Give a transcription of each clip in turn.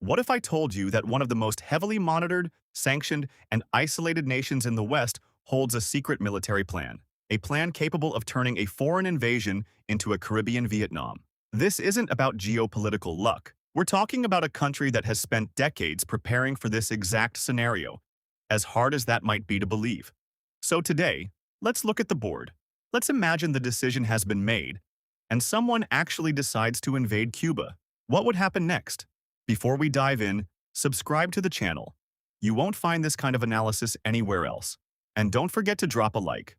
What if I told you that one of the most heavily monitored, sanctioned, and isolated nations in the West holds a secret military plan? A plan capable of turning a foreign invasion into a Caribbean Vietnam. This isn't about geopolitical luck. We're talking about a country that has spent decades preparing for this exact scenario, as hard as that might be to believe. So today, let's look at the board. Let's imagine the decision has been made, and someone actually decides to invade Cuba. What would happen next? Before we dive in, subscribe to the channel. You won't find this kind of analysis anywhere else. And don't forget to drop a like.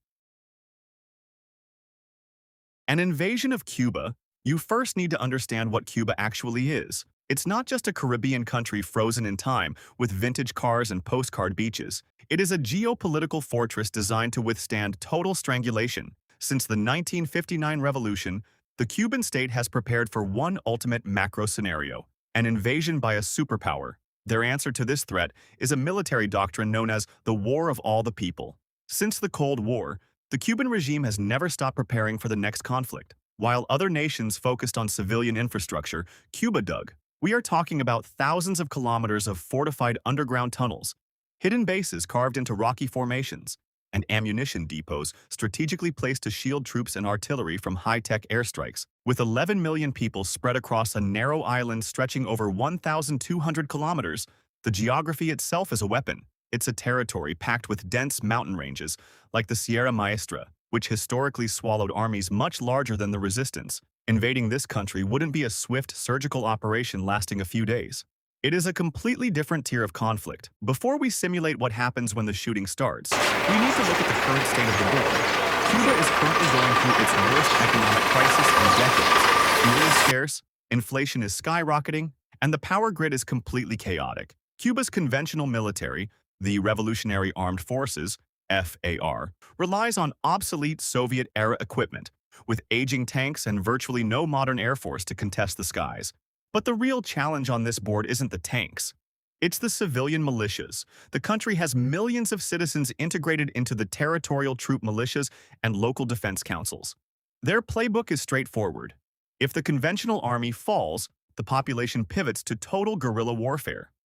An invasion of Cuba. You first need to understand what Cuba actually is. It's not just a Caribbean country frozen in time with vintage cars and postcard beaches. It is a geopolitical fortress designed to withstand total strangulation. Since the 1959 revolution, the Cuban state has prepared for one ultimate macro scenario: an invasion by a superpower. Their answer to this threat is a military doctrine known as the War of All the People. Since the Cold War, the Cuban regime has never stopped preparing for the next conflict. While other nations focused on civilian infrastructure, Cuba dug. We are talking about thousands of kilometers of fortified underground tunnels, hidden bases carved into rocky formations, and ammunition depots strategically placed to shield troops and artillery from high-tech airstrikes. With 11 million people spread across a narrow island stretching over 1,200 kilometers, the geography itself is a weapon. It's a territory packed with dense mountain ranges, like the Sierra Maestra, which historically swallowed armies much larger than the resistance. Invading this country wouldn't be a swift surgical operation lasting a few days. It is a completely different tier of conflict. Before we simulate what happens when the shooting starts, we need to look at the current state of the board. Cuba is currently going through its worst economic crisis in decades. Fuel is scarce, inflation is skyrocketing, and the power grid is completely chaotic. Cuba's conventional military, the Revolutionary Armed Forces, FAR, relies on obsolete Soviet-era equipment, with aging tanks and virtually no modern air force to contest the skies. But the real challenge on this board isn't the tanks. It's the civilian militias. The country has millions of citizens integrated into the territorial troop militias and local defense councils. Their playbook is straightforward. If the conventional army falls, the population pivots to total guerrilla warfare.